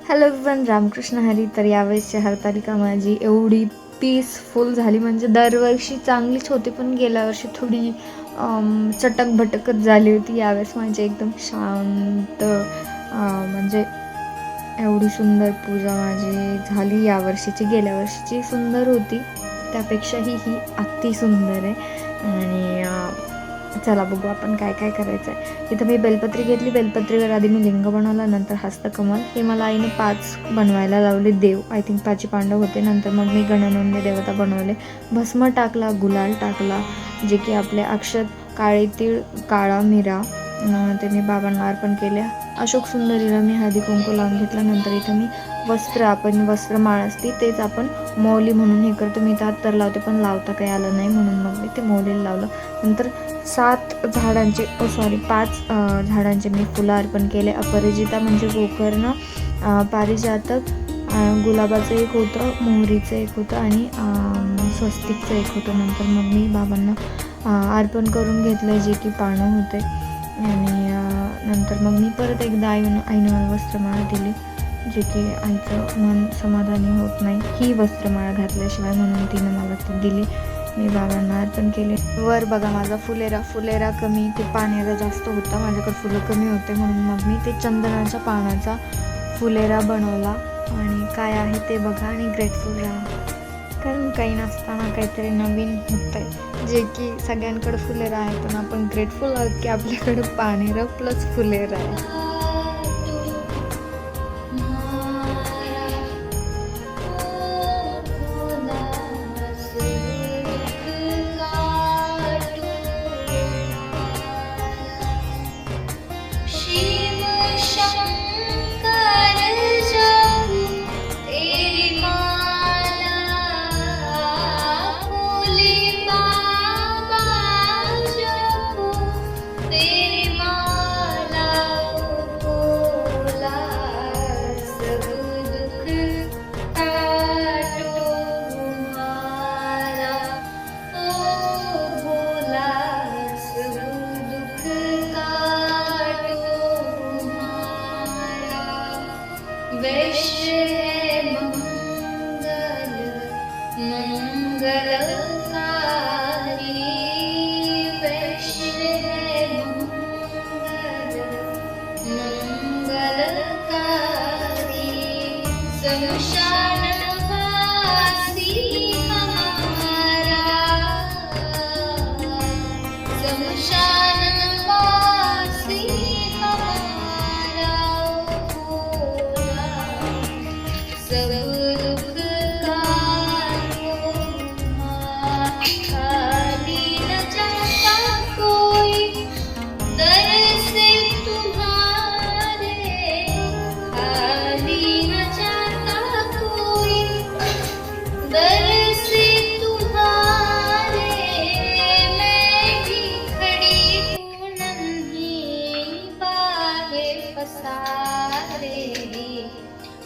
Hello पण रामकृष्ण हरी. तर यावेळेसची हरतालिका माझी एवढी पीसफुल झाली, म्हणजे दरवर्षी चांगलीच होती पण गेल्या वर्षी थोडी चटक भटकच झाली होती. यावेळेस माझी एकदम शांत म्हणजे एवढी सुंदर पूजा माझी झाली यावर्षीची. गेल्या वर्षीची सुंदर होती, त्यापेक्षाही ही अति सुंदर आहे. आणि चला बघू आपण काय काय करायचं आहे. इथं मी बेलपत्री घेतली. बेलपत्रीवर आधी मी लिंग बनवला, नंतर हस्तकमल. हे मला आईने 5 बनवायला लावले देव. आय थिंक 5 पांडव होते. नंतर मग मी गणनोंदे देवता बनवले. भस्म टाकला, गुलाल टाकला, जे की आपले अक्षत, काळे तीळ, काळा मिरा, ते मी बाबांना अर्पण केले. अशोक सुंदरीला मी हळदी कुंकू लावून घेतला. नंतर इथं मी वस्त्र, आपण वस्त्रमाळ असते तेच आपण मौली म्हणून हे करतो. मी तर तर लावते पण लावता काही आलं नाही म्हणून मग मी ते मौलीला लावलं. नंतर 5 झाडांचे मी फुलं अर्पण केले. अपराजिता म्हणजे गोकर्ण, पारिजातक, गुलाबाचं एक होतं, मोहरीचं एक होतं आणि स्वस्तिकचं एक होतं. नंतर मग मी बाबांना अर्पण करून घेतलं, जे की पानं होते. आणि नंतर मग मी परत एकदा आईनं मला वस्त्रमाळा दिली, जे की आईचं मन समाधानी होत नाही ही वस्त्रमाळा घातल्याशिवाय, म्हणून तिनं मला ती दिली. मी बाबांना अर्पण केले. वर बघा माझा फुलेरा कमी, ते पाण्याला जास्त होता, माझ्याकडे फुलं कमी होते, म्हणून मग मी ते चंदनाच्या पानाचा फुलेरा बनवला. आणि काय आहे ते बघा आणि ग्रेटफुल राहा, कारण काही नसताना काहीतरी नवीन होत आहे. जे की सगळ्यांकडे फुलेरा आहे पण आपण ग्रेटफुल आहोत की आपल्याकडे पानेरा प्लस फुलेरा आहे.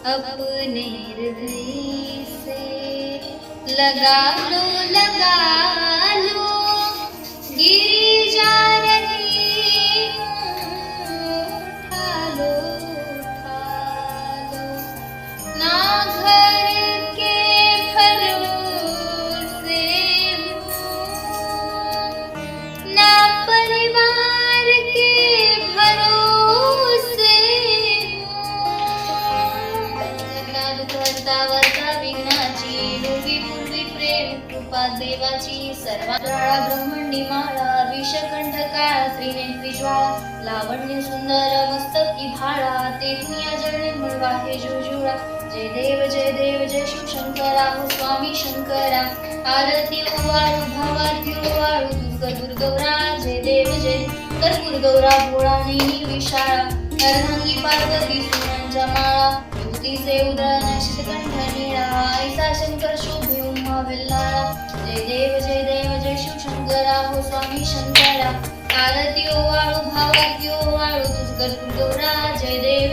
अपने हृदय से लगा लो गिरी जा रही उठा लो ना घर के भरोसे ना परिवार के भरोसे विघ्नाची डोवी पूर्वी प्रेम कृपा देवाची सर्वा ब्रह्मंडी माळा विषकंठ काळा त्रिनेत्री ज्वाळा लावण्य सुंदर मस्तकी भाळा तेथून या जळ निर्मळ वाहे जुजुळा जय देव जय शिव शंकरा हो स्वामी शंकरा आरती ओवाळू भावार्थी ओवाळू दुर्गौरा जय देव कर्पूर गौरा भोळा नेहमी विशाळा अर्धांगी पार्वती सुरांच्या माळा युवतीचे उदळण शितकंठ निळा ऐसा शंकर शोभे उमा वेल्लाळा जय देव जय शिव शंकरा हो स्वामी शंकरा आरती ओवाळू भावार्थी ओवाळू कर्पूर गौरा जय देव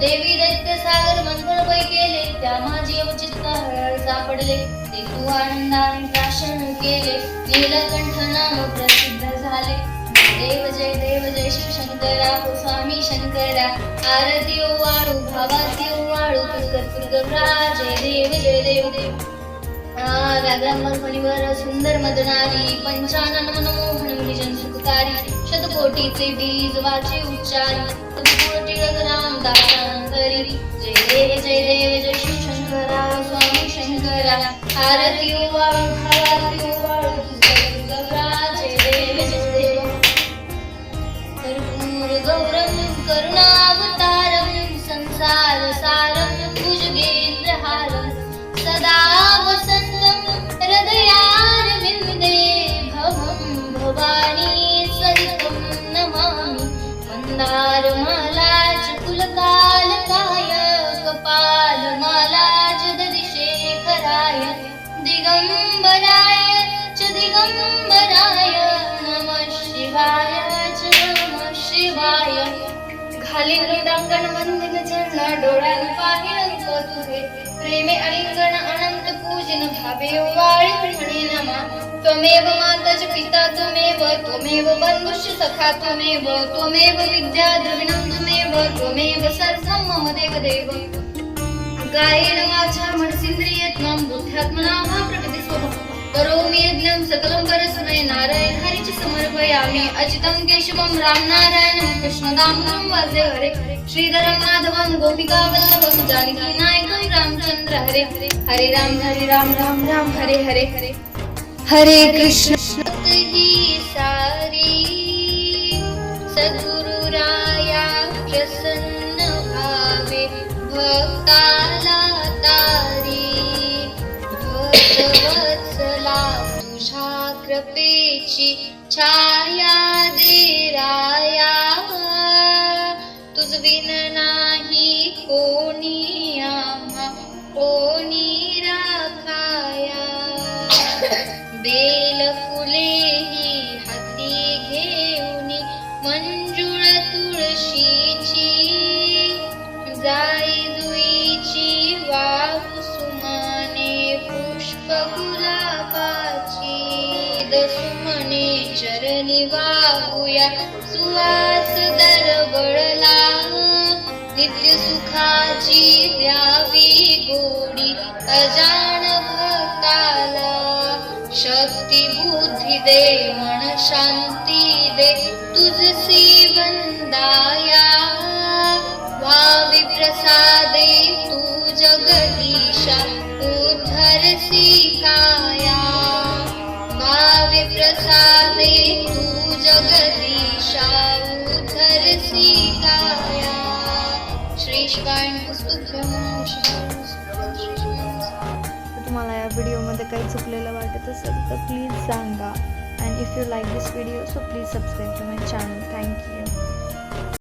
देवी दैत्य सागर मंथन पै केले त्या माझी अवचित्त हळ सापडले ते तू आनंदाने प्राशन केले नीलकंठ नाम प्रसिद्ध झाले जय देव जय शिव शंकरा हो स्वामी शंकरा आरती ओवाळू भावार्थी ओवाळू गौरा जय देव जय देव व्याघ्रांबर फणीवर सुंदर मदनारी पंचानन मनमोहन निजन सुखकारी शतकोटीचे बीज वाचे उच्चारी कोटी रघुराम दासांतरी जय देव जय शिवशंकरा स्वामी शंकरा आरती ओवाळू आरती ओवाळू गौरा जय देव कर्पूर गौरम करुणावतारम संसार सारम भुजगेंद्रहारम सदा वसंतम हृदयारविंदे भवं भवानी सहितं नमामि मन्दारमालाच कुलकालकाय कपालमालाच दधिशेखराय दिगंबराय च दिगंबराय नमः शिवाय च नमः शिवाय घालीन वृंदांगण वंदन चरण डोळ्यान पाहिलं तुझे प्रेमे अलिंगन अनंत पूजन भावे वाळी म्हणे नमा त्वमेव माता च पिता त्वमेव बंधुश्च सखा त्वमेव विद्या द्रविणं त्वमेव सर्वं मम देवदेव कायेन वाचा मनसेन्द्रियेण बुद्ध्यात्मना वा प्रकृतिस्वभाव करोमि यज्ञं सकलं परस्मै नारायण हरिच समर्पयामि अच्युतं केशवं रामनारायणं कृष्णदामोदरं वन्दे हरे श्रीधरं माधवं गोपिकावल्लभं जानकीनायकं रामचन्द्र हरे हरे राम राम राम हरे हरे हरे कृष्ण ही सारी सद्गुरुराया प्रसन्न भावे भक्ताला तारी भक्तवत्सला तुझ्या कृपेची छाया दे राया तुझ बिन नाही कोणी आम्हा कोणी राखाया बेल फुले ही हाती घेऊनी मंजुळ तुळशीची जाई जुईची वाहू सुमाने पुष्प गुलाबाची दसुमने चरणी वाहूया सुवास दरवळला नित्य सुखाची द्यावी गोडी अजान भक्ताला शक्ती बुद्धी दे मन शांती दे तुझसी वंदाया भावी प्रसादे तू जगदीशा उद्धरसी काया भावी प्रसादे तू जगदीशा उद्धरसी काया श्री शिवाय तुम्हाला या व्हिडिओमध्ये काही चुकलेलं वाटत असेल तर प्लीज सांगा. And if you like this video so please subscribe to my channel. Thank you.